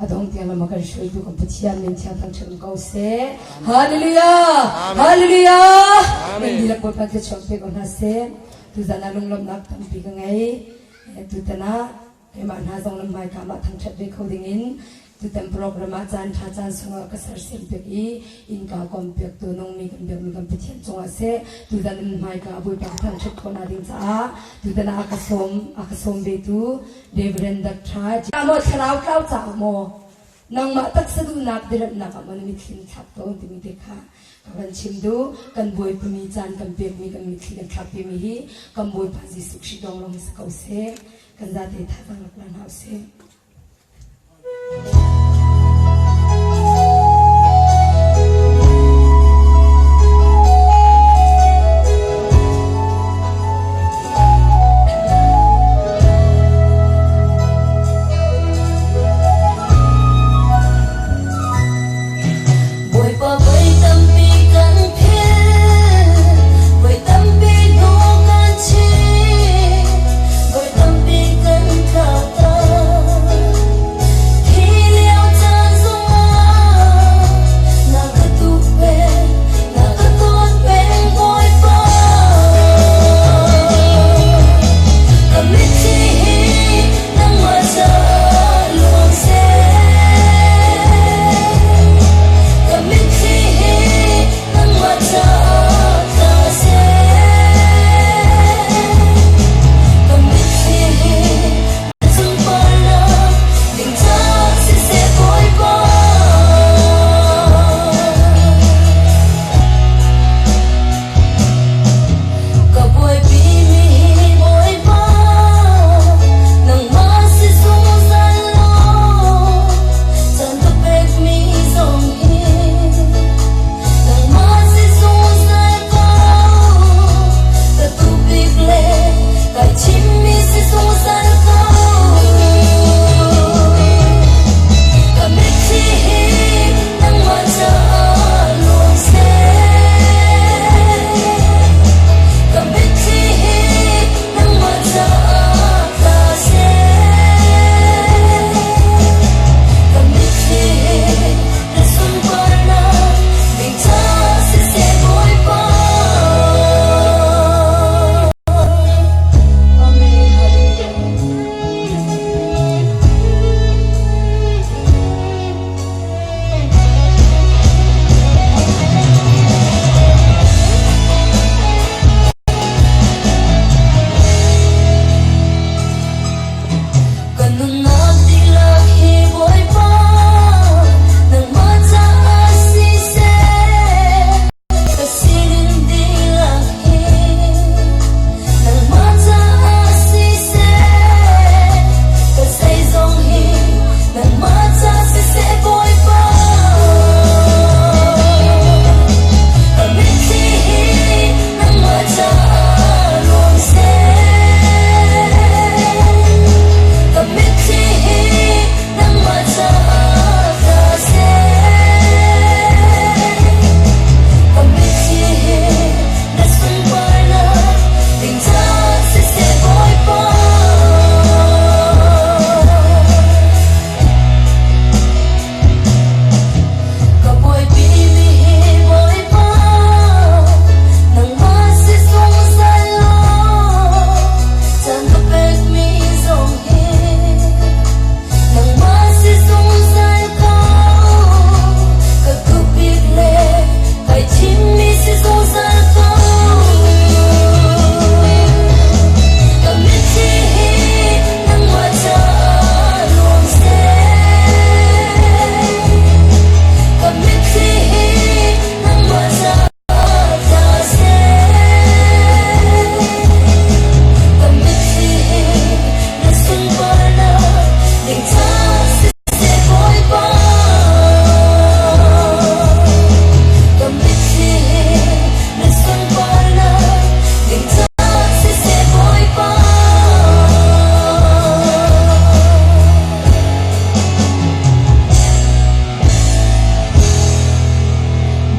adong tiang la makan shui du kan petian min tiang tang chen kau se hallelujah hallelujah men dilak po pati chompe ko na se tu zana lung lom nak tam pi ka ngai tu tana ke ma na zong lam mai ka ma thang chat be ko dingin tu tem program a chan tha chan sunga ka sar sim pe i in ka kom pe tu nong mi kan petian chonga se tu zan mai ka bu pa thang chat ko na ding cha tu tana akasom be tu devren dak tha mo thrau kau cha mo nang ma tak sa du nak dirat na ka man mi thin thap to ti mi dekha kan chimdu kan boy pumi chan kan pek mi kan mi thin thap pi mi hi kan boy phaji sukshi dong long sa kause kan za te tha tang plan house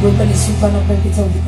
Bukan isupan apa yang kita udah